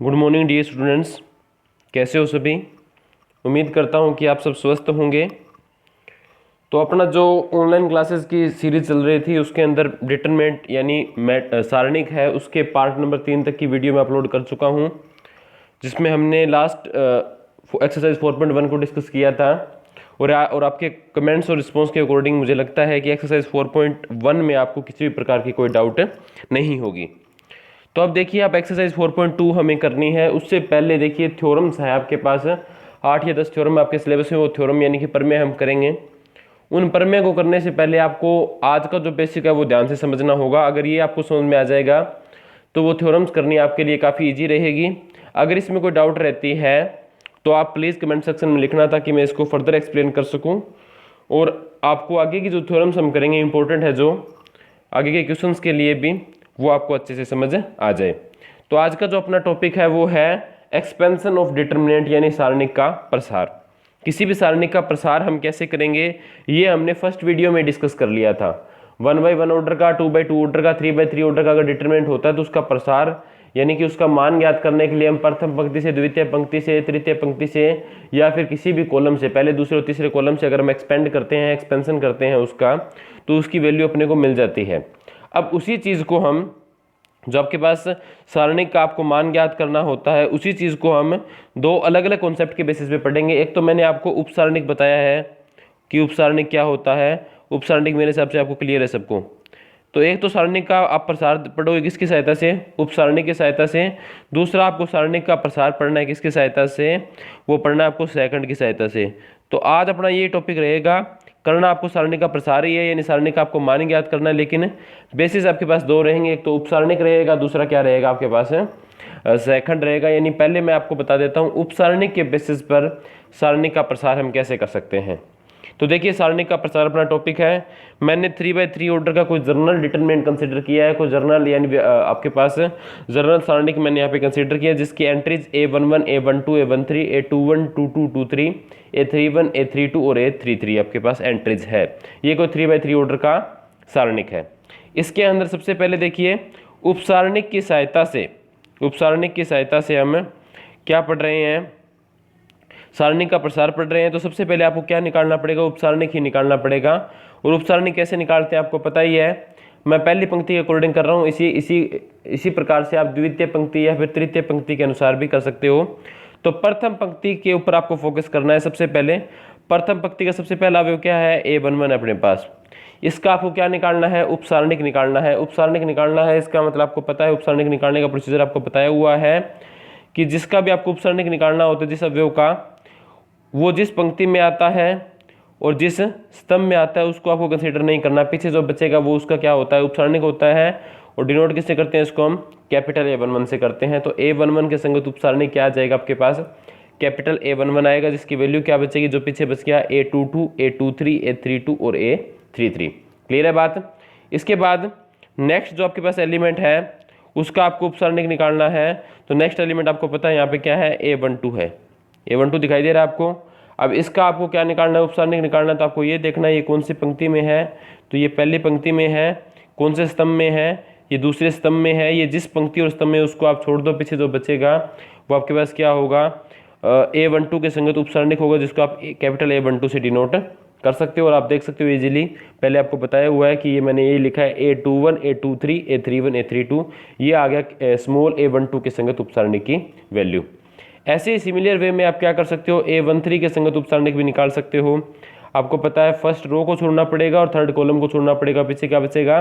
Good morning dear students, कैसे हो सभी। उम्मीद करता हूँ कि आप सब स्वस्थ होंगे। तो अपना जो ऑनलाइन क्लासेस की सीरीज चल रही थी उसके अंदर डिटरमिनेंट यानी सारणिक है, उसके पार्ट नंबर 3 तक की वीडियो मैं अपलोड कर चुका हूँ, जिसमें हमने लास्ट एक्सरसाइज 4.1 को डिस्कस किया था। और आपके कमेंट्स और रिस्पॉन्स के अकॉर्डिंग मुझे लगता है कि एक्सरसाइज 4.1 में आपको किसी भी प्रकार की कोई डाउट नहीं होगी। तो अब देखिए, आप एक्सरसाइज 4.2 हमें करनी है। उससे पहले देखिए थ्योरम्स है आपके पास, 8 या 10 थ्योरम आपके सिलेबस में, वो थ्योरम यानी कि प्रमेय हम करेंगे। उन प्रमेय को करने से पहले आपको आज का जो बेसिक है वो ध्यान से समझना होगा। अगर ये आपको समझ में आ जाएगा तो वो थ्योरम्स करनी आपके लिए काफ़ी ईजी रहेगी। अगर इसमें कोई डाउट रहती है तो आप प्लीज़ कमेंट सेक्शन में लिखना ताकि मैं इसको फर्दर एक्सप्लेन कर सकूँ। और आपको आगे की जो थ्योरम्स हम करेंगे इंपॉर्टेंट है, जो आगे के क्वेश्चंस के लिए भी वो आपको अच्छे से समझ आ जाए। तो आज का जो अपना टॉपिक है वो है एक्सपेंशन ऑफ डिटरमिनेंट यानी सारणिक का प्रसार। किसी भी सारणिक का प्रसार हम कैसे करेंगे ये हमने फर्स्ट वीडियो में डिस्कस कर लिया था। 1/1 ऑर्डर का, 2/2 ऑर्डर का, 3/3 ऑर्डर का अगर डिटरमिनेंट होता है तो उसका प्रसार यानी कि उसका मान ज्ञात करने के लिए हम प्रथम पंक्ति से, द्वितीय पंक्ति से, तृतीय पंक्ति से या फिर किसी भी कॉलम से, पहले दूसरे और तीसरे कॉलम से अगर हम एक्सपेंड करते हैं, एक्सपेंशन करते हैं उसका, तो उसकी वैल्यू अपने को मिल जाती है। अब उसी चीज़ को हम, जो आपके पास सारणिक का आपको मान ज्ञात करना होता है, उसी चीज़ को हम दो अलग अलग कॉन्सेप्ट के बेसिस पे पढ़ेंगे। एक तो मैंने आपको उपसारणिक बताया है कि उपसारणिक क्या होता है। उपसारणिक मेरे हिसाब से आपको क्लियर है सबको। तो एक तो सारणिक का आप प्रसार पढ़ोगे किसकी सहायता से, उपसारणिक की सहायता से। दूसरा आपको सारणिक का प्रसार पढ़ना है किसकी सहायता से, वो पढ़ना है आपको सेकंड की सहायता से। तो आज अपना ये टॉपिक रहेगा, करना आपको सारणिक का प्रसार ही है, यानी सारणिक का आपको मान ज्ञात करना है। लेकिन बेसिस आपके पास दो रहेंगे, एक तो उपसारणिक रहेगा, दूसरा क्या रहेगा आपके पास सेकंड रहेगा। यानी पहले मैं आपको बता देता हूँ उपसारणिक के बेसिस पर सारणिक का प्रसार हम कैसे कर सकते हैं। तो देखिए, सारणिक का प्रसार अपना टॉपिक है। मैंने 3/3 ऑर्डर का कोई जर्नल डिटरमिनेंट कंसीडर किया है, कोई जर्नल यानी आपके पास जर्नल सारणिक मैंने यहाँ पे कंसीडर किया, जिसकी entries A11, A12, A13, A21, A22, A23, A31, A32 और A33 आपके पास एंट्रीज है। ये कोई 3/3 ऑर्डर का सारणिक है। इसके अंदर सबसे पहले देखिए उपसारणिक की सहायता से, उपसारणिक की सहायता से हम क्या पढ़ रहे हैं, सारणिक का प्रसार पढ़ रहे हैं। तो सबसे पहले आपको क्या निकालना पड़ेगा, उपसारणिक ही निकालना पड़ेगा। और उपसारणिक कैसे निकालते हैं आपको पता ही है। मैं पहली पंक्ति के अकॉर्डिंग कर रहा हूँ, इसी प्रकार से आप द्वितीय पंक्ति या फिर तृतीय पंक्ति के अनुसार भी कर सकते हो। तो प्रथम पंक्ति के ऊपर आपको फोकस करना है। सबसे पहले प्रथम पंक्ति का सबसे पहला अवयव क्या है, A11 अपने पास। इसका आपको क्या निकालना है, उपसारणिक निकालना है। उपसारणिक निकालना है, इसका मतलब आपको पता है, उपसारणिक निकालने का प्रोसीजर आपको बताया हुआ है कि जिसका भी आपको उपसारणिक निकालना होता है, जिस अवयव का, वो जिस पंक्ति में आता है और जिस स्तंभ में आता है उसको आपको कंसीडर नहीं करना। पीछे जो बचेगा वो उसका क्या होता है, उपसारणिक होता है। और डिनोट किससे करते हैं, इसको हम कैपिटल A11 से करते हैं। तो A11 के संगत उपसारणिक क्या आ जाएगा आपके पास, कैपिटल A11 आएगा, जिसकी वैल्यू क्या बचेगी, जो पीछे बच गया A22, A23, A32 और A33। क्लियर है बात। इसके बाद नेक्स्ट जो आपके पास एलिमेंट है उसका आपको उपसारणिक निकालना है। तो नेक्स्ट एलिमेंट आपको पता है यहाँ पे क्या है, A12 है। A12 दिखाई दे रहा है आपको। अब इसका आपको क्या निकालना है, उपसारणिक निकालना है। तो आपको ये देखना है ये कौन सी पंक्ति में है। तो ये पहली पंक्ति में है। कौन से स्तंभ में है, ये दूसरे स्तंभ में है। ये जिस पंक्ति और स्तंभ में उसको आप छोड़ दो, पीछे जो बचेगा वो आपके पास क्या होगा, A12 के संगत उपसारणिक होगा, जिसको आप कैपिटल A12 से डिनोट कर सकते हो। और आप देख सकते हो इजीली, पहले आपको बताया हुआ है कि ये मैंने ये लिखा है A21, A23, A31, A32, ये आ गया स्मॉल A12 के संगत उपसारणिक की वैल्यू। ऐसे ही सिमिलर वे में आप क्या कर सकते हो, A13 के संगत उपसारणिक भी निकाल सकते हो। आपको पता है फर्स्ट रो को छोड़ना पड़ेगा और थर्ड कॉलम को छोड़ना पड़ेगा। पीछे क्या बचेगा,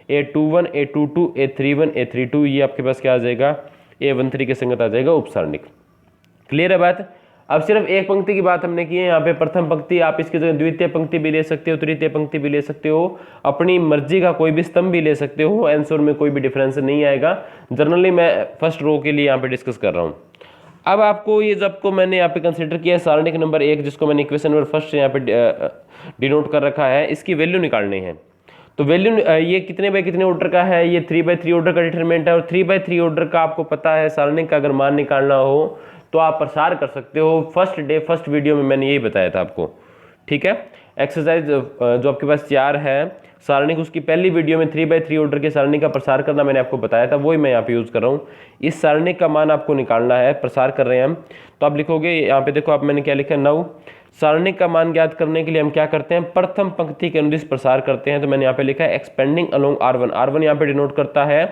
A21, A22, A31, A32, ये आपके पास क्या आ जाएगा, A13 के संगत आ जाएगा उपसारणिक। क्लियर है बात। अब सिर्फ एक पंक्ति की बात हमने की है यहाँ पे, प्रथम पंक्ति। आप इसकी जगह द्वितीय पंक्ति भी ले सकते हो, तृतीय पंक्ति भी ले सकते हो, अपनी मर्जी का कोई भी स्तंभ भी ले सकते हो। आंसर में कोई भी डिफरेंस नहीं आएगा। जनरली मैं फर्स्ट रो के लिए यहाँ पे डिस्कस कर रहा हूँ। अब आपको ये, जब को मैंने यहाँ पे कंसिडर किया है सारणिक नंबर 1, जिसको मैंने इक्वेशन नंबर फर्स्ट यहाँ पे डिनोट कर रखा है, इसकी वैल्यू निकालनी है। तो वैल्यू ये कितने बाय कितने ऑर्डर का है, ये 3/3 ऑर्डर का डिटरमिनेंट है। और 3/3 ऑर्डर का आपको पता है सारणिक का अगर मान निकालना हो तो आप प्रसार कर सकते हो। फर्स्ट वीडियो में मैंने यही बताया था आपको, ठीक है। एक्सरसाइज जो आपके पास 4 है सारणी, उसकी पहली वीडियो में 3x3 ऑर्डर के सारणी का प्रसार करना मैंने आपको बताया था, वही मैं यहाँ पे यूज़ कर रहा हूँ। इस सारणी का मान आपको निकालना है, प्रसार कर रहे हैं हम, तो आप लिखोगे यहाँ पे, देखो आप मैंने क्या लिखा है 9। सारणी का मान ज्ञात करने के लिए हम क्या करते हैं, प्रथम पंक्ति के अनुदिश प्रसार करते हैं। तो मैंने यहाँ पे लिखा है एक्सपेंडिंग अलोंग R1। R1 यहाँ पे डिनोट करता है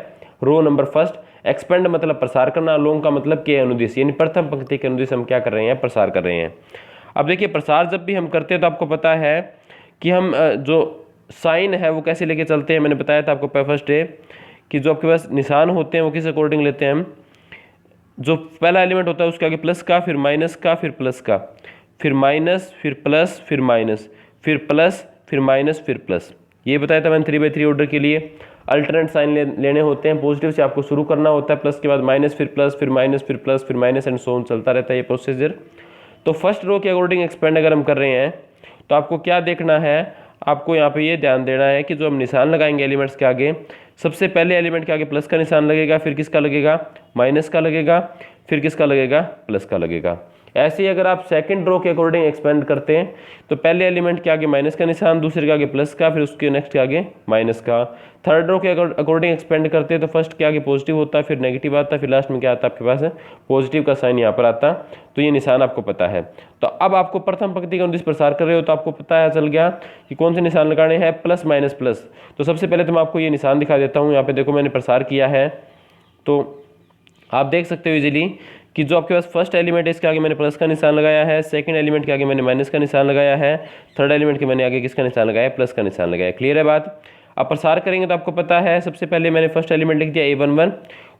रो नंबर फर्स्ट, एक्सपेंड मतलब प्रसार करना, अलोंग का मतलब के अनुदिश, यानी प्रथम पंक्ति के अनुदिश हम क्या कर रहे हैं, प्रसार कर रहे हैं। अब देखिए प्रसार जब भी हम करते हैं तो आपको पता है कि हम जो साइन है वो कैसे लेके चलते हैं। मैंने बताया था आपको फर्स्ट डे कि जो आपके पास निशान होते हैं वो किस अकॉर्डिंग लेते हैं हम, जो पहला एलिमेंट होता है उसके आगे प्लस का, फिर माइनस का, फिर प्लस का, फिर माइनस, फिर प्लस, फिर माइनस, फिर प्लस, फिर माइनस, फिर प्लस। ये बताया था मैंने 3x3 ऑर्डर के लिए अल्टरनेट साइन लेने होते हैं, पॉजिटिव से आपको शुरू करना होता है, प्लस के बाद माइनस, फिर प्लस, फिर माइनस, फिर प्लस, फिर माइनस एंड सो ऑन चलता रहता है ये प्रोसीजर। तो फर्स्ट रो के अकॉर्डिंग एक्सपेंड अगर हम कर रहे हैं तो आपको क्या देखना है, आपको यहाँ पे ये ध्यान देना है कि जो हम निशान लगाएंगे एलिमेंट्स के आगे, सबसे पहले एलिमेंट के आगे प्लस का निशान लगेगा, फिर किसका लगेगा, माइनस का लगेगा, फिर किसका लगेगा, प्लस का लगेगा। ऐसे ही अगर आप सेकंड रो के अकॉर्डिंग एक्सपेंड करते हैं तो पहले एलिमेंट के आगे माइनस का निशान, दूसरे के आगे प्लस का, फिर उसके नेक्स्ट के आगे माइनस का। थर्ड रो के अकॉर्डिंग एक्सपेंड करते हैं तो फर्स्ट के आगे पॉजिटिव होता है, फिर नेगेटिव आता है, फिर लास्ट में क्या आता है आपके पास पॉजिटिव का साइन यहाँ पर आता। तो ये निशान आपको पता है। तो अब आपको प्रथम पंक्ति का अनुदिश प्रसार कर रहे हो तो आपको पता है चल गया कि कौन से निशान लगाने हैं, प्लस माइनस प्लस। तो सबसे पहले तो मैं आपको ये निशान दिखा देता हूँ। यहाँ पे देखो मैंने प्रसार किया है, तो आप देख सकते हो इजीली कि जो आपके पास फर्स्ट एलिमेंट है इसके आगे मैंने प्लस का निशान लगाया है, सेकंड एलिमेंट के आगे मैंने माइनस का निशान लगाया है, थर्ड एलिमेंट के मैंने आगे किसका निशान लगाया है, प्लस का निशान लगाया है। क्लियर है बात। अब प्रसार करेंगे तो आपको पता है सबसे पहले मैंने फर्स्ट एलिमेंट लिख दिया A11,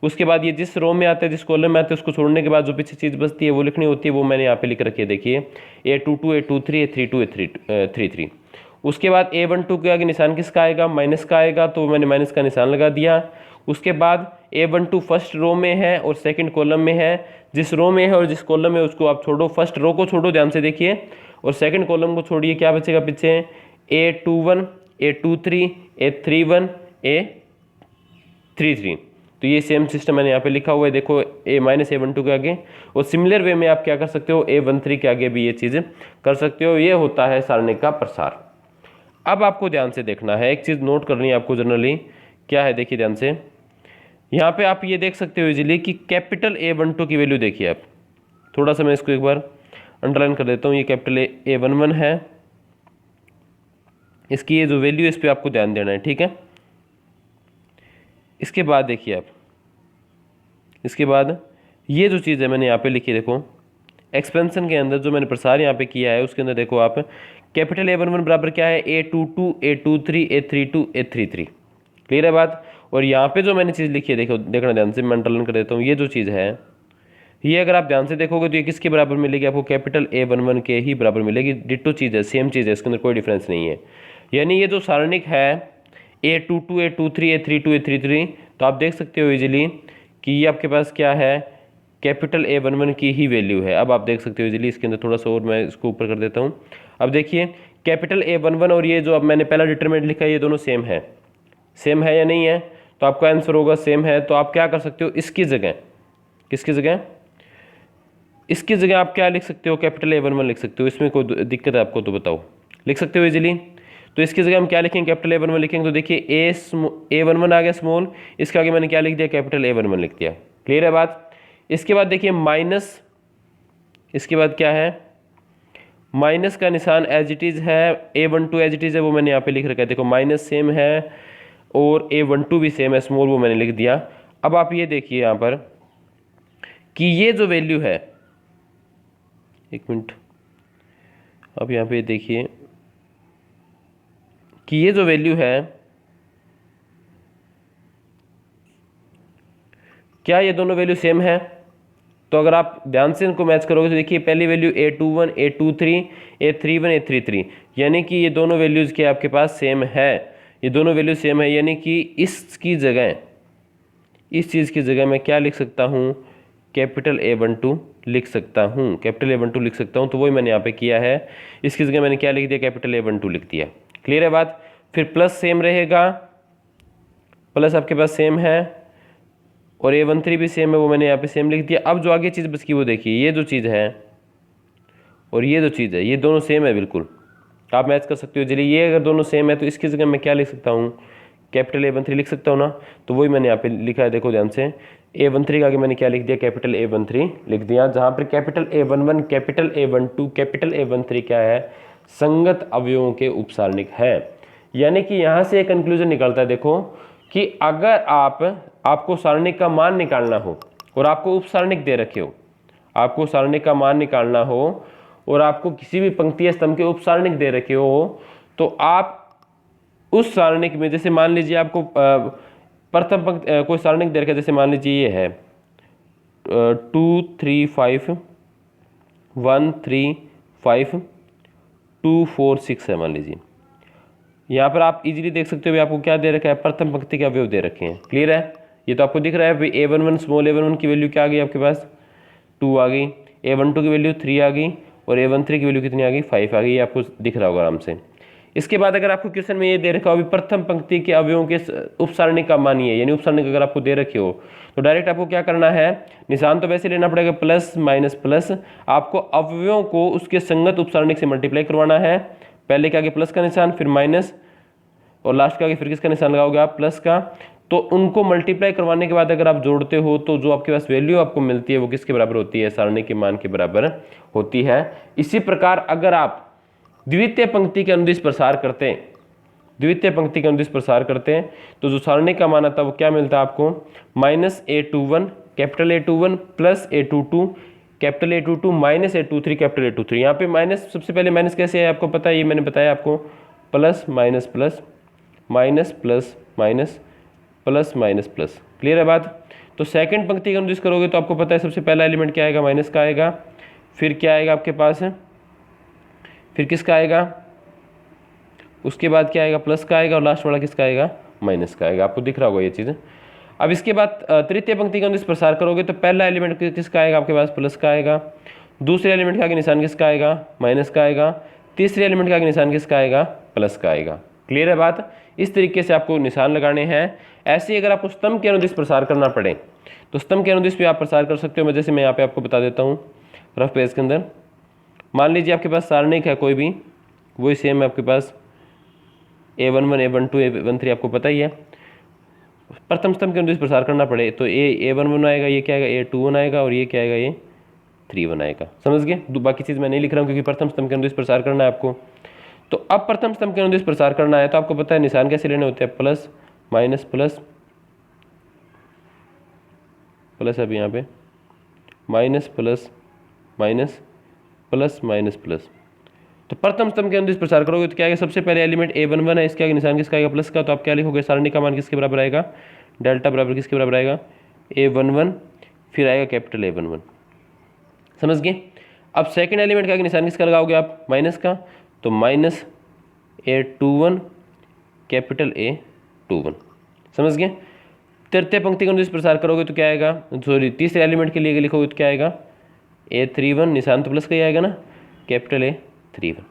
उसके बाद ये जिस रो में आता है, जिस कॉलम में आता है, उसको छोड़ने के बाद जो पीछे चीज़ बचती है वो लिखनी होती है, वो मैंने यहाँ पे लिख रखी है। देखिए A22, A23, A32, A33। उसके बाद A12 के आगे निशान किसका आएगा, माइनस का आएगा, तो मैंने माइनस का निशान लगा दिया। उसके बाद A12 फर्स्ट रो में है और सेकंड कॉलम में है, जिस रो में है और जिस कॉलम में उसको आप छोड़ो, फर्स्ट रो को छोड़ो ध्यान से देखिए और सेकंड कॉलम को छोड़िए, क्या बचेगा पीछे, A21, A23, A31, A33। तो ये सेम सिस्टम मैंने यहाँ पे लिखा हुआ है, देखो A-A12 के आगे, और सिमिलर वे में आप क्या कर सकते हो, A13 के आगे भी ये चीज़ कर सकते हो। ये होता है सारणी का प्रसार। अब आपको ध्यान से देखना है, एक चीज़ नोट करनी है आपको जनरली, क्या है देखिए ध्यान से, यहाँ पे आप ये देख सकते हो इजीली कि कैपिटल A12 की वैल्यू देखिए आप, थोड़ा सा मैं इसको एक बार अंडरलाइन कर देता हूँ। ये कैपिटल A11 है, इसकी ये जो वैल्यू इस पर आपको ध्यान देना है, ठीक है। इसके बाद देखिए आप, इसके बाद ये जो चीज़ है मैंने यहाँ पे लिखी, देखो एक्सपेंशन के अंदर जो मैंने प्रसार यहाँ पे किया है उसके अंदर देखो आप, कैपिटल A11 बराबर क्या है, A22, A23, A32, A33। Clear है बात। और यहाँ पे जो मैंने चीज़ लिखी है देखो, देखना ध्यान से, मैं अंडरलाइन कर देता हूँ। ये जो चीज़ है ये अगर आप ध्यान से देखोगे तो ये किसके बराबर मिलेगी आपको, कैपिटल A11 के ही बराबर मिलेगी। डिट्टो चीज़ है, सेम चीज़ है, इसके अंदर कोई डिफरेंस नहीं है। यानी ये जो सारणिक है A22, A23, A32, A33, तो आप देख सकते हो इजीली कि ये आपके पास क्या है, कैपिटल A11 की ही वैल्यू है। अब आप देख सकते हो इजीली, इसके अंदर थोड़ा सा और मैं इसको ऊपर कर देता हूँ। अब देखिए कैपिटल A11 और ये जो अब मैंने पहला डिटरमिनेंट लिखा है, ये दोनों सेम है। सेम है या नहीं है, तो आपका आंसर होगा सेम है। तो आप क्या कर सकते हो, इसकी जगह, किसकी जगह, इसकी जगह आप क्या लिख सकते हो, कैपिटल A11 लिख सकते हो। इसमें कोई दिक्कत है आपको तो बताओ, लिख सकते हो इजीली। तो इसकी जगह हम क्या लिखेंगे, कैपिटल A11 लिखेंगे। तो देखिए A11 आ गया स्मॉल, इसके आगे मैंने क्या लिख दिया, कैपिटल A11 लिख दिया। क्लियर है बात। इसके बाद देखिए माइनस, इसके बाद क्या है, माइनस का निशान एज इट इज़ है, A12 एज इट इज़ है, वो मैंने यहाँ पे लिख रखा है। देखो माइनस सेम है और A12 भी सेम है, स्मॉल, वो मैंने लिख दिया। अब आप ये देखिए यहाँ पर कि ये जो वैल्यू है, एक मिनट, अब यहाँ पे देखिए कि ये जो वैल्यू है, क्या ये दोनों वैल्यू सेम है। तो अगर आप ध्यान से इनको मैच करोगे तो देखिए पहली value A21, A23, A31, A33, यानी कि ये दोनों वैल्यूज़ के आपके पास सेम है, ये दोनों वैल्यू सेम है। यानी कि इसकी जगह, इस चीज़ की जगह मैं क्या लिख सकता हूँ, कैपिटल A12 लिख सकता हूँ, कैपिटल A12 लिख सकता हूँ। तो वही मैंने यहाँ पे किया है, इसकी जगह मैंने क्या लिख दिया, कैपिटल A12 लिख दिया। क्लियर है बात। फिर प्लस सेम रहेगा, प्लस आपके पास सेम है, और A13 भी सेम है, वो मैंने यहाँ पे सेम लिख दिया। अब जो आगे चीज़ बच की वो देखिए, ये जो चीज़ है और ये जो चीज़ है, ये दोनों सेम है बिल्कुल। आप मैच कर सकते हो। चलिए ये अगर दोनों सेम है तो इसकी जगह मैं क्या लिख सकता हूँ, कैपिटल A13 लिख सकता हूँ ना। तो वही मैंने यहाँ पे लिखा है, देखो ध्यान से, A13 के आगे मैंने क्या लिख दिया, कैपिटल A13 लिख दिया, जहाँ पर capital A11, capital A12, capital A13 क्या है, संगत अवयवों के उपसारणिक है। यानी कि यहाँ से एक कंक्लूजन निकलता है, देखो कि अगर आपको सारणिक का मान निकालना हो और आपको उपसारणिक दे रखे हो, आपको सारणिक का मान निकालना हो और आपको किसी भी पंक्ति या स्तंभ के उपसारणिक दे रखे हो, तो आप उस सारणिक में, जैसे मान लीजिए आपको प्रथम पंक्ति कोई सारणिक दे रखा है, जैसे मान लीजिए ये है 2 3 5 1 3 5 2 4 6 है, मान लीजिए। यहाँ पर आप इजीली देख सकते हो आपको क्या दे रखा है, प्रथम पंक्ति के अवयव दे रखे हैं। क्लियर है, ये तो आपको दिख रहा है भाई। A11 स्मॉल a11 की वैल्यू क्या आ गई आपके पास, 2 आ गई, A12 की वैल्यू 3 आ गई और A13 की वैल्यू कितनी आ गई, 5 आ गई। ये आपको दिख रहा होगा आराम से। इसके बाद अगर आपको क्वेश्चन में ये दे रखा हो प्रथम पंक्ति के अवयवों के उपसारणिक का मान है, यानी उपसारणिक अगर आपको दे रखे हो तो डायरेक्ट आपको क्या करना है, निशान तो वैसे लेना पड़ेगा प्लस माइनस प्लस, आपको अवयवों को उसके संगत उपसारणिक से मल्टीप्लाई करवाना है। पहले के आगे प्लस का निशान, फिर माइनस, और लास्ट के आगे फिर किसका निशान लगाओगे आप, प्लस का। तो उनको मल्टीप्लाई करवाने के बाद अगर आप जोड़ते हो तो जो आपके पास वैल्यू आपको मिलती है वो किसके बराबर होती है, सारणी के मान के बराबर होती है। इसी प्रकार अगर आप द्वितीय पंक्ति के अनुदिश प्रसार करते हैं, द्वितीय पंक्ति के अनुदिश प्रसार करते हैं तो जो सारणी का मान आता है वो क्या मिलता है आपको, -A21 capital A21 plus A22 capital A22 minus A23 capital A23। यहाँ पे माइनस, सबसे पहले माइनस कैसे है आपको पता है, ये मैंने बताया आपको, plus minus plus minus plus minus plus minus plus. Clear है बात। तो सेकंड पंक्ति का अनुदिश करोगे तो आपको पता है सबसे पहला एलिमेंट क्या आएगा, माइनस का आएगा, फिर क्या आएगा आपके पास, फिर किसका आएगा, उसके बाद क्या आएगा, प्लस का आएगा, और लास्ट वाला किसका आएगा, माइनस का आएगा। आपको दिख रहा होगा ये चीज़। अब इसके बाद तृतीय पंक्ति का अनुदिश प्रसार करोगे तो पहला एलिमेंट किसका आएगा आपके पास, प्लस का आएगा, दूसरे एलिमेंट के आगे निशान किसका आएगा, माइनस का आएगा, तीसरे एलिमेंट के आगे निशान किसका आएगा, प्लस का आएगा। क्लियर है बात। इस तरीके से आपको निशान लगाने हैं। ऐसे ही अगर आपको स्तंभ के अनुदिश प्रसार करना पड़े तो स्तंभ के अनुदिश भी आप प्रसार कर सकते हो। मैं जैसे मैं यहाँ पे आपको बता देता हूँ रफ पेज के अंदर। मान लीजिए आपके पास सारणिक है कोई भी, वही सेम है आपके पास, A11 A12 A13 आपको पता ही है। प्रथम स्तंभ के अनुदिश प्रसार करना पड़े तो A11 आएगा, ये क्या आएगा, A21 आएगा, और ये क्या आएगा, ये 3 आएगा। समझ गए। बाकी चीज़ मैं नहीं लिख रहा हूँ क्योंकि प्रथम स्तंभ के अनुदिश प्रसार करना है आपको। तो अब प्रथम स्तंभ के अनुदिश प्रसार करना है तो आपको पता है निशान कैसे लेने होते हैं, प्लस माइनस प्लस प्लस, अब यहाँ पे minus plus minus plus minus plus. तो प्रथम स्तंभ के अनुदिश प्रसार करोगे तो क्या आएगा, सबसे पहले एलिमेंट A11 है, इसके आगे निशान किसका आएगा, प्लस का। तो आप क्या लिखोगे, सारणी का मान किसके बराबर आएगा, डेल्टा बराबर किसके बराबर आएगा, A11, फिर आएगा कैपिटल A11। समझ गए। अब सेकंड एलिमेंट के आगे निशान किसका लगाओगे आप, माइनस का, तो माइनस A21 कैपिटल A21। समझ गए। तृतीय पंक्ति का अनुदिश प्रसार करोगे तो क्या आएगा, सॉरी तीसरे एलिमेंट के लिए लिखोगे तो क्या आएगा, A31, निशान तो प्लस का ही आएगा ना, कैपिटल A31।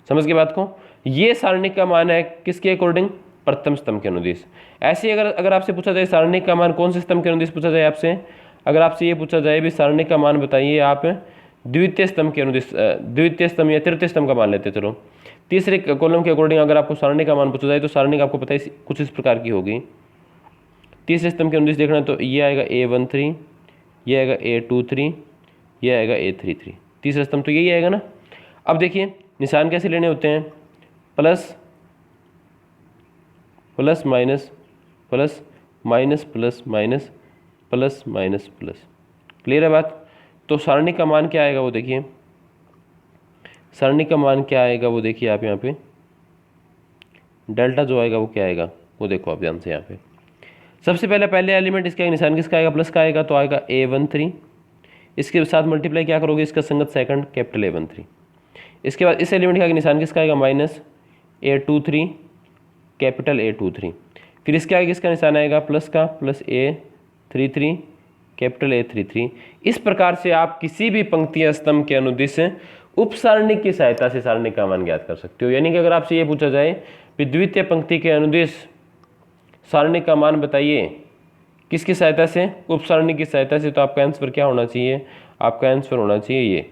समझ गए बात को। ये सारणिक का मान है किसके अकॉर्डिंग, प्रथम स्तंभ के अनुदिश। ऐसे ही अगर आपसे पूछा जाए सारणिक का मान कौन से स्तंभ के अनुदिश पूछा जाए आपसे, अगर आपसे ये पूछा जाए भी सारणिक का मान बताइए आप द्वितीय स्तंभ के अनुदिश, द्वितीय स्तंभ या तृतीय स्तंभ का मान लेते चलो, तीसरे कॉलम के अकॉर्डिंग अगर आपको सारणी का मान पूछा जाए तो सारणी का आपको पता है कुछ इस प्रकार की होगी। तीसरे स्तंभ के अनुदिश देखना तो ये आएगा A13, ये आएगा A23, ये आएगा A33। तीसरा स्तंभ तो यही आएगा ना। अब देखिए निशान कैसे लेने होते हैं, plus plus minus plus minus plus minus plus minus plus. Clear है बात। तो सारणी का मान क्या आएगा वो देखिए, सारणी का मान क्या आएगा वो देखिए आप यहाँ पे, डेल्टा जो आएगा वो क्या आएगा वो देखो आप ध्यान से यहाँ पे। सबसे पहले एलिमेंट इसका निशान किसका आएगा, प्लस का आएगा, तो आएगा A13। इसके साथ मल्टीप्लाई क्या करोगे, इसका संगत सेकंड कैपिटल A13। इसके बाद इस एलिमेंट का आगे निशान किसका आएगा, माइनस A23 कैपिटल A23। फिर इसके आगे किसका निशान आएगा, प्लस का, प्लस A33 कैपिटल A33। इस प्रकार से आप किसी भी पंक्ति या स्तंभ के अनुदिश उपसारणी की सहायता से सारणी का मान ज्ञात कर सकते हो। यानी कि अगर आपसे ये पूछा जाए कि द्वितीय पंक्ति के अनुदिश सारणी का मान बताइए किसकी सहायता से, उपसारणी की सहायता से, तो आपका आंसर क्या होना चाहिए, आपका आंसर होना चाहिए ये।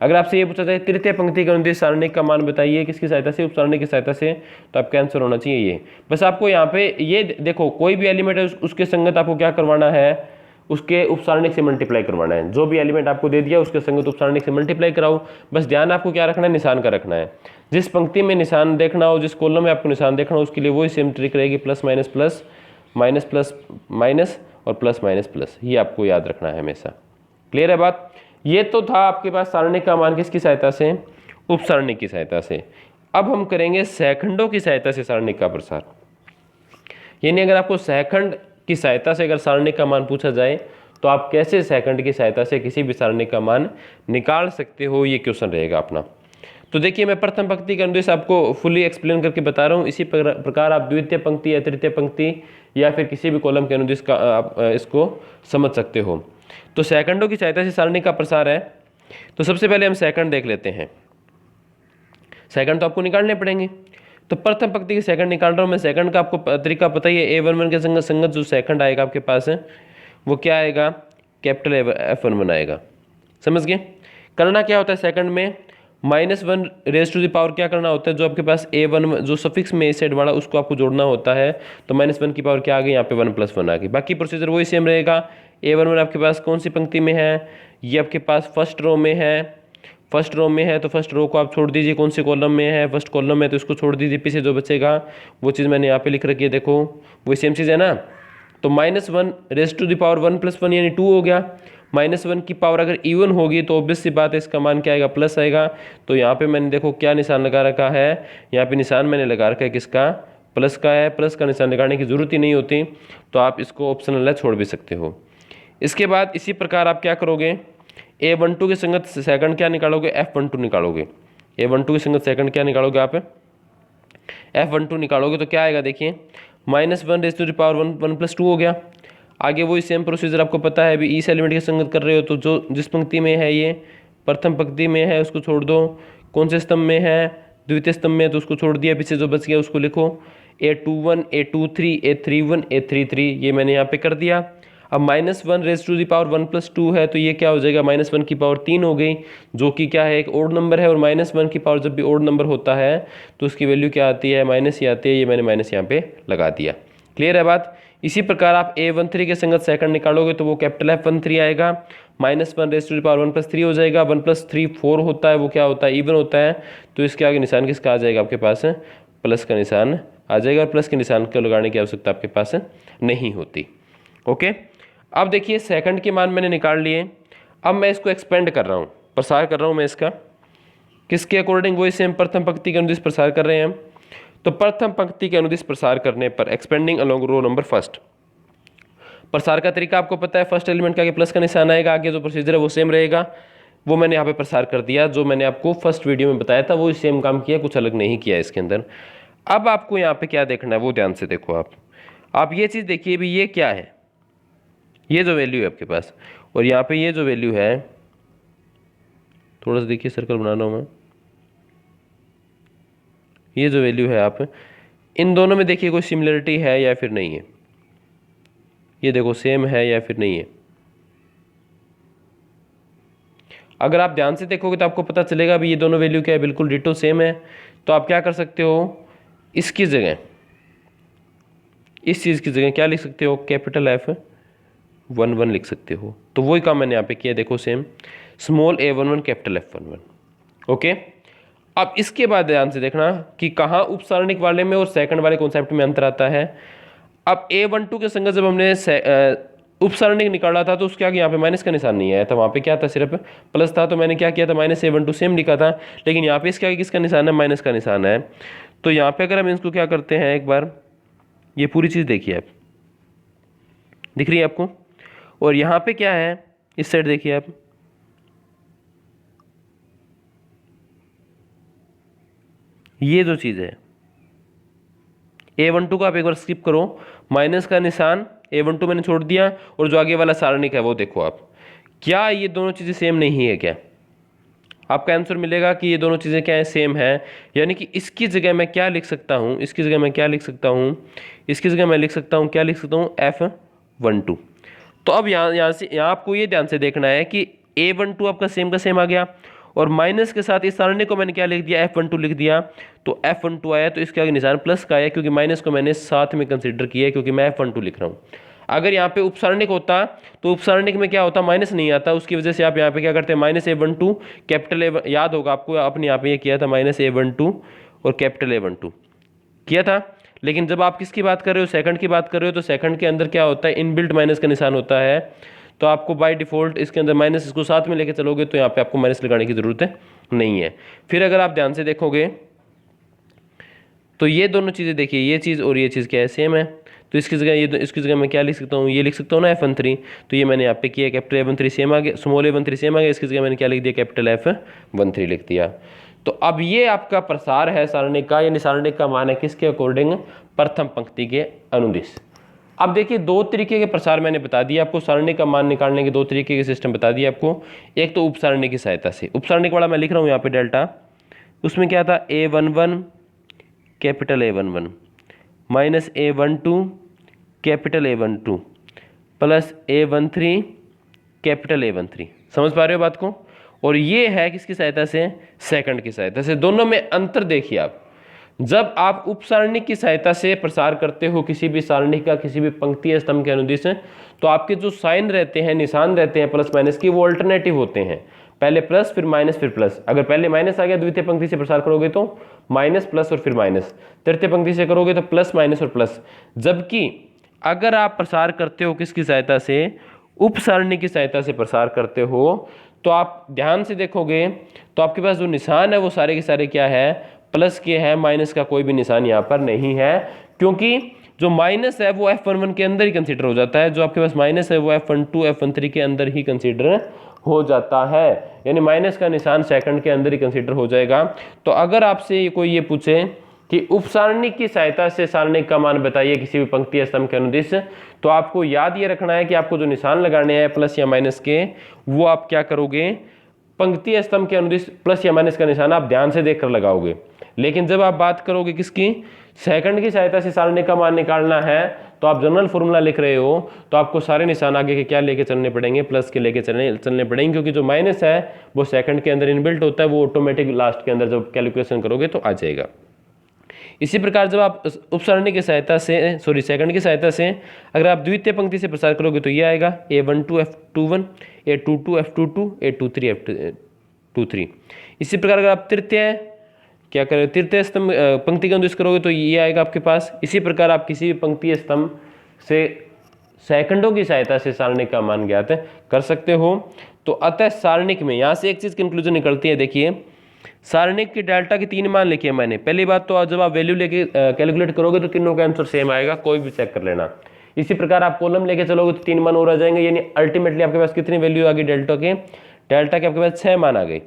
अगर आपसे ये पूछा जाए तृतीय पंक्ति के अनुदिश सारणिक का मान बताइए किसकी सहायता से, उपसारणिक की सहायता से, तो आपका आंसर होना चाहिए ये। बस आपको यहाँ पे ये देखो कोई भी एलिमेंट है उसके संगत आपको क्या करवाना है, उसके उपसारणिक से मल्टीप्लाई करवाना है। जो भी एलिमेंट आपको दे दिया उसके संगत उपसारणिक से मल्टीप्लाई कराओ। बस ध्यान आपको क्या रखना है, निशान का रखना है। जिस पंक्ति में निशान देखना हो, जिस कॉलम में आपको निशान देखना हो, उसके लिए वही सेम ट्रिक रहेगी, plus minus plus, minus plus minus और प्लस माइनस प्लस, ये आपको याद रखना है हमेशा। क्लियर है बात। ये तो था आपके पास सारणिक का मान किसकी सहायता से, उपसारणिक की सहायता से। अब हम करेंगे सेकंडों की सहायता से सारणिक का प्रसार। यानी अगर आपको सेकंड की सहायता से अगर सारणिक का मान पूछा जाए तो आप कैसे सेकंड की सहायता से किसी भी सारणिक का मान निकाल सकते हो, ये क्वेश्चन रहेगा अपना। तो देखिए मैं प्रथम पंक्ति का अनुदेश आपको फुली एक्सप्लेन करके बता रहा हूँ। इसी प्रकार आप द्वितीय पंक्ति या तृतीय पंक्ति या फिर किसी भी कॉलम के अनुदेश का आप इसको समझ सकते हो। तो सेकंडों की सहायता से सारणी का प्रसार है। तो सबसे पहले हम सेकंड देख लेते हैं। सेकंड तो आपको निकालने पड़ेंगे। तो प्रथम पंक्ति के सेकंड निकाल रहा हूँ मैं। सेकंड का आपको तरीका पता ही है, A11 के संगत जो सेकंड आएगा आपके पास है वो क्या आएगा, कैपिटल F11 आएगा। समझ गए। करना क्या होता है सेकंड में, -1 रेज टू द पावर क्या करना होता है, जो आपके पास A1 जो सफिक्स में सेट वाला उसको आपको जोड़ना होता है। तो -1 की पावर क्या आ गई, यहाँ पे 1 + 1 आ गई। बाकी प्रोसीजर वही सेम रहेगा। A11 आपके पास कौन सी पंक्ति में है, ये आपके पास फर्स्ट रो में है। फर्स्ट रो में है तो फर्स्ट रो को आप छोड़ दीजिए, कौन से कॉलम में है, फर्स्ट कॉलम में, तो इसको छोड़ दीजिए। पीछे जो बचेगा वो चीज़ मैंने यहाँ पे लिख रखी है, देखो वही सेम चीज़ है ना। तो -1 रेज टू द पावर 1 + 1 यानी 2 हो गया। -1 की पावर अगर इवन होगी तो ऑब्वियस सी बात है इसका मान क्या आएगा, प्लस आएगा। तो यहाँ पे मैंने देखो क्या निशान लगा रखा है, यहाँ पे निशान मैंने लगा रखा है किसका, प्लस का है। प्लस का निशान लगाने की जरूरत ही नहीं होती, तो आप इसको ऑप्शनल है छोड़ भी सकते हो। इसके बाद इसी प्रकार आप क्या करोगे, A12 के संगत सेकंड क्या निकालोगे, F12 निकालोगे। A12 के संगत सेकंड क्या निकालोगे आप, F12 निकालोगे। तो क्या आएगा देखिए, -1 रेज टू द पावर 1 + 2 हो गया। आगे वही सेम प्रोसीजर आपको पता है, अभी इस एलिमेंट के संगत कर रहे हो तो जो जिस पंक्ति में है ये प्रथम पंक्ति में है उसको छोड़ दो। कौन से स्तंभ में है, द्वितीय स्तंभ में, तो उसको छोड़ दिया। पीछे जो बच गया उसको लिखो, A21 A23 A31 A33, ये मैंने यहाँ पे कर दिया। अब -1 रेज टू दी पावर 1 + 2 है तो ये क्या हो जाएगा, -1 की पावर 3 हो गई, जो कि क्या है एक ओड नंबर है। और -1 की पावर जब भी ओड नंबर होता है तो उसकी वैल्यू क्या आती है, माइनस ही आती है। ये मैंने माइनस यहाँ पे लगा दिया। क्लियर है बात। इसी प्रकार आप A13 के संगत सेकंड निकालोगे तो वो कैपिटल F13 आएगा। -1 रेज टू दी पावर 1 + 3 हो जाएगा। 1 + 3 4 होता है, वो क्या होता है, इवन होता है। तो इसके आगे निशान किसका आ जाएगा आपके पास, प्लस का निशान आ जाएगा। और प्लस के निशान को लगाने की आवश्यकता आपके पास नहीं होती। ओके। अब देखिए सेकंड के मान मैंने निकाल लिए। अब मैं इसको एक्सपेंड कर रहा हूँ, प्रसार कर रहा हूँ मैं इसका किसके अकॉर्डिंग, वही सेम प्रथम पंक्ति के अनुदिश प्रसार कर रहे हैं हम। तो प्रथम पंक्ति के अनुदिश प्रसार करने पर expanding along row number first, प्रसार का तरीका आपको पता है। फर्स्ट एलिमेंट का आगे प्लस का निशान आएगा, आगे जो प्रोसीजर है वो सेम रहेगा। वो मैंने यहाँ पे प्रसार कर दिया, जो मैंने आपको फर्स्ट वीडियो में बताया था वो सेम काम किया, कुछ अलग नहीं किया इसके अंदर। अब आपको यहाँ पे क्या देखना है वो ध्यान से देखो। आप ये चीज़ देखिए भी, ये क्या है, ये जो वैल्यू है आपके पास, और यहाँ पे ये जो वैल्यू है, थोड़ा सा देखिए सर्कल बना रहा हूँ मैं, ये जो वैल्यू है आप इन दोनों में देखिए कोई सिमिलरिटी है या फिर नहीं है। ये देखो सेम है या फिर नहीं है। अगर आप ध्यान से देखोगे तो आपको पता चलेगा भी ये दोनों वैल्यू क्या है, बिल्कुल डिटो सेम है। तो आप क्या कर सकते हो, इसकी जगह इस चीज़ की जगह क्या लिख सकते हो, कैपिटल F11 लिख सकते हो। तो वही काम मैंने यहाँ पे किया, देखो same, small A11 capital F11। Okay. अब इसके बाद ध्यान से देखना कि कहाँ उपसारणिक वाले में और सेकंड वाले कॉन्सेप्ट में अंतर आता है। अब A12 के संगत जब हमने उपसारणिक निकाला था तो उसके आगे यहाँ पे माइनस का निशान नहीं आया था, वहाँ पे क्या था, सिर्फ प्लस था। तो मैंने क्या किया था, -A12 सेम लिखा था। लेकिन यहाँ पे इसके आगे किसका निशान है, माइनस का निशान है। तो यहाँ पे अगर हम इसको क्या करते हैं, एक बार ये पूरी चीज़ देखिए आप, दिख रही है आपको। और यहाँ पे क्या है, इस साइड देखिए आप, ये जो चीज़ है A12 को आप एक बार स्किप करो, माइनस का निशान A12 मैंने छोड़ दिया, और जो आगे वाला सारणिक है वो देखो आप, क्या ये दोनों चीज़ें सेम नहीं है क्या। आपका आंसर मिलेगा कि ये दोनों चीज़ें क्या है, सेम है। यानी कि इसकी जगह मैं क्या लिख सकता हूँ, इसकी जगह मैं क्या लिख सकता हूँ, इसकी जगह मैं लिख सकता हूँ, क्या लिख सकता हूँ, F12। तो अब यहाँ से आपको ये ध्यान से देखना है कि A12 आपका सेम का सेम आ गया, और माइनस के साथ इस सारणी को मैंने क्या लिख दिया, F12 लिख दिया, तो F12 आया, तो इसके आगे निशान प्लस का आया क्योंकि माइनस को मैंने साथ में कंसीडर किया है क्योंकि मैं F12 लिख रहा हूँ। अगर यहाँ पे उपसारणिक होता तो उपसारणिक में क्या होता, माइनस नहीं आता, उसकी वजह से आप यहाँ पे क्या करते हैं, -A12 कैपिटल ए, याद होगा आपको, आपने यहाँ पे ये किया था -A12 और कैपिटल A12 किया था। लेकिन जब आप किसकी बात कर रहे हो, सेकंड की बात कर रहे हो, तो सेकंड के अंदर क्या होता है, इनबिल्ट माइनस का निशान होता है, तो आपको बाय डिफॉल्ट इसके अंदर माइनस, इसको साथ में लेके चलोगे तो यहाँ पे आपको माइनस लगाने की जरूरत नहीं है। फिर अगर आप ध्यान से देखोगे तो ये दोनों चीज़ें देखिए, ये चीज़ और ये चीज़ क्या है, सेम है, तो इसकी जगह ये, इसकी जगह मैं क्या लिख सकता हूँ, ये लिख सकता हूँ ना F13, तो ये मैंने यहाँ पे किया, कैपिटल A13 सेम आ गया, स्मॉल A13 सेम आ गया, इसकी जगह मैंने क्या लिख दिया, कैपिटल F13 लिख दिया। तो अब ये आपका प्रसार है सारणी का, यानी सारणी का मान है किसके अकॉर्डिंग, प्रथम पंक्ति के अनुदिश। अब देखिए दो तरीके के प्रसार मैंने बता दिया आपको, सारणी का मान निकालने के दो तरीके के सिस्टम बता दिया आपको। एक तो उपसारणी की सहायता से, उपसारणी वाला मैं लिख रहा हूँ यहाँ पे डेल्टा, उसमें क्या था, A11 capital A11 minus A12 capital A12 plus A13 capital A13। समझ पा रहे हो बात को? और ये है किसकी सहायता से, सेकंड की सहायता से। दोनों में अंतर देखिए आप, जब आप उपसारणी की सहायता से प्रसार करते हो किसी भी सारणी का, किसी भी पंक्ति स्तंभ के अनुदिश, तो आपके जो साइन रहते हैं, निशान रहते हैं प्लस माइनस की, वो ऑल्टरनेटिव होते हैं, पहले प्लस फिर माइनस फिर प्लस। अगर पहले माइनस आ गया द्वितीय पंक्ति से प्रसार करोगे तो माइनस प्लस और फिर माइनस, तृतीय पंक्ति से करोगे तो प्लस माइनस और प्लस। जबकि अगर आप प्रसार करते हो किसकी सहायता से, उपसारणी की सहायता से प्रसार करते हो, तो आप ध्यान से देखोगे तो आपके पास जो निशान है वो सारे के सारे क्या है, प्लस के है, माइनस का कोई भी निशान यहाँ पर नहीं है, क्योंकि जो माइनस है वो F11 के अंदर ही कंसीडर हो जाता है, जो आपके पास माइनस है वो F12 F13 के अंदर ही कंसीडर हो जाता है, यानी माइनस का निशान सेकंड के अंदर ही कंसीडर हो जाएगा। तो अगर आपसे कोई ये पूछे कि उपसारणी की सहायता से सारणी का मान बताइए किसी भी पंक्ति स्तंभ के अनुदिश, तो आपको याद ये रखना है कि आपको जो निशान लगाने हैं प्लस या माइनस के, वो आप क्या करोगे, पंक्ति स्तंभ के अनुदिश प्लस या माइनस का निशान आप ध्यान से देखकर लगाओगे। लेकिन जब आप बात करोगे किसकी, सेकंड की सहायता से सारणी का मान निकालना है, तो आप जनरल फॉर्मूला लिख रहे हो, तो आपको सारे निशान आगे के क्या लेके चलने पड़ेंगे, प्लस के लेके चलने पड़ेंगे, क्योंकि जो माइनस है वो सेकंड के अंदर इनबिल्ट होता है, वो ऑटोमेटिक लास्ट के अंदर जब कैलकुलेशन करोगे तो आ जाएगा। इसी प्रकार जब आप उपसारणी की सहायता से, सेकंड की सहायता से अगर आप द्वितीय पंक्ति से प्रसार करोगे तो ये आएगा A12 F21 A22 F22 A23 F23। इसी प्रकार अगर आप तृतीय क्या करें, तृतीय स्तंभ पंक्ति का अनुदिश करोगे तो ये आएगा आपके पास। इसी प्रकार आप किसी भी पंक्ति स्तंभ से सेकंडों की सहायता से सारणी का मान ज्ञात कर सकते हो। तो अतः सारणिक में यहाँ से एक चीज कंक्लूजन निकलती है, देखिए सारणिक की डेल्टा के 3 मान लिखे मैंने। पहली बात तो जब आप वैल्यू लेके कैलकुलेट करोगे तो तीनों का आंसर सेम आएगा, कोई भी चेक कर लेना। इसी प्रकार आप कॉलम लेके चलोगे तो 3 मान और आ जाएंगे, यानी अल्टीमेटली आपके पास कितनी वैल्यू आ गई डेल्टा के आपके पास 6 मान आ गए।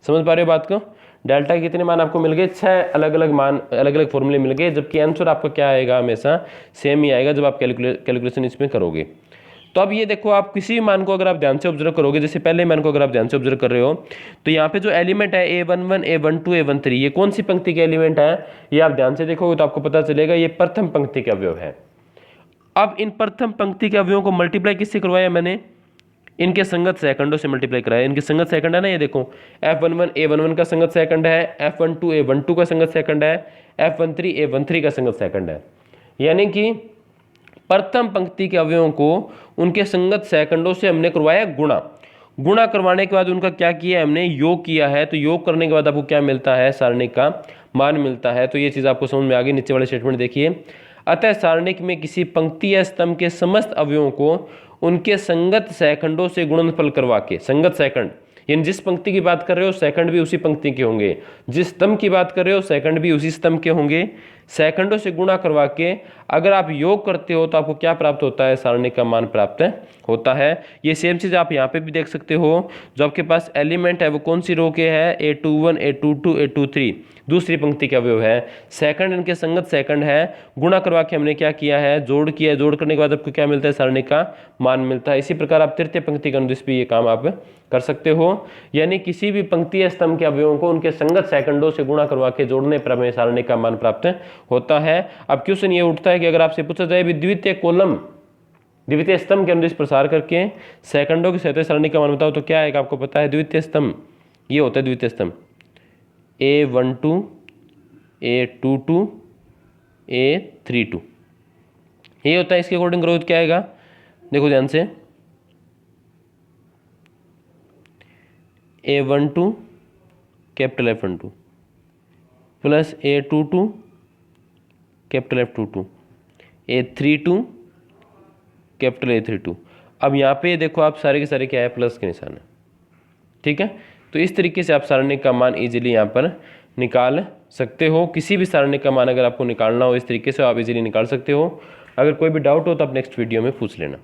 समझ पा रहे हो बात को? डेल्टा के कितने मान आपको मिल गए, 6 अलग अलग मान, अलग अलग फॉर्मूले मिल गए, जबकि आंसर आपका क्या आएगा, हमेशा सेम ही आएगा जब आप कैलकुलेशन इसमें करोगे। तो अब ये देखो, आप किसी भी मान को अगर आप ध्यान से ऑब्जर्व करोगे, जैसे पहले मान को अगर आप ध्यान से ऑब्जर्व कर रहे हो, तो यहाँ पे जो एलिमेंट है A11 A12 A13, ये कौन सी पंक्ति के एलिमेंट है, ये आप ध्यान से देखोगे तो आपको पता चलेगा ये प्रथम पंक्ति के अवयव है। अब इन प्रथम पंक्ति के अवयवों को मल्टीप्लाई किससे करवाया मैंने, इनके संगत सेकंडों से मल्टीप्लाई कराया। इनके संगत सेकंड है ना, ये देखो F11 A11 का संगत सेकंड है, F12 A12 का संगत सेकंड है, F13 A13 का संगत सेकंड है। यानी कि प्रथम पंक्ति के अवयवों को उनके संगत सेकंडों से हमने करवाया गुणा करवाने के बाद उनका क्या किया, हमने योग किया है। तो योग करने के बाद आपको क्या मिलता है, सारणिक का मान मिलता है। तो ये चीज़ आपको समझ में आ गई। नीचे वाले स्टेटमेंट देखिए, अतः सारणिक में किसी पंक्ति या स्तंभ के समस्त अवयवों को उनके संगत सेकंडों से गुणनफल करवा के, संगत सेकंड यानी जिस पंक्ति की बात कर रहे हो सेकंड भी उसी पंक्ति के होंगे, जिस स्तंभ की बात कर रहे हो सेकंड भी उसी स्तंभ के होंगे, सेकंडों से गुणा करवा के अगर आप योग करते हो तो आपको क्या प्राप्त होता है, सारणी का मान प्राप्त होता है। ये सेम चीज़ आप यहाँ पे भी देख सकते हो। जो आपके पास एलिमेंट है वो कौन सी रो के है, A21 A22 A23 दूसरी पंक्ति का अवयव है, सेकंड इनके संगत सेकंड है, गुणा करवा के हमने क्या किया है, जोड़ किया है। जोड़ करने के बाद आपको क्या मिलता है, सारणी का मान मिलता है। इसी प्रकार आप तृतीय पंक्ति का अनुदिश भी ये काम आप कर सकते हो, यानी किसी भी पंक्ति स्तंभ के अवयवों को उनके संगत सेकंडों से गुणा करवा के जोड़ने पर हमें सारणी का मान प्राप्त होता है। अब क्वेश्चन ये उठता है कि अगर आपसे पूछा जाए द्वितीय कॉलम द्वितीय स्तंभ के अनुदिश प्रसार करके सेकंडों की सहायता सारणी का मान बताओ, तो क्या आएगा, आपको पता है द्वितीय स्तंभ ये होता है द्वितीय स्तंभ। A12 A22 A32 ये होता है। इसके अकॉर्डिंग ग्रोथ क्या आएगा, देखो ध्यान से, A12 capital F12 plus A22 capital F22 A32 capital A32। अब यहाँ पे देखो आप सारे के सारे क्या है, प्लस के निशान है, ठीक है। तो इस तरीके से आप सारणी का मान इजीली यहाँ पर निकाल सकते हो। किसी भी सारणी का मान अगर आपको निकालना हो इस तरीके से आप इजीली निकाल सकते हो। अगर कोई भी डाउट हो तो आप नेक्स्ट वीडियो में पूछ लेना।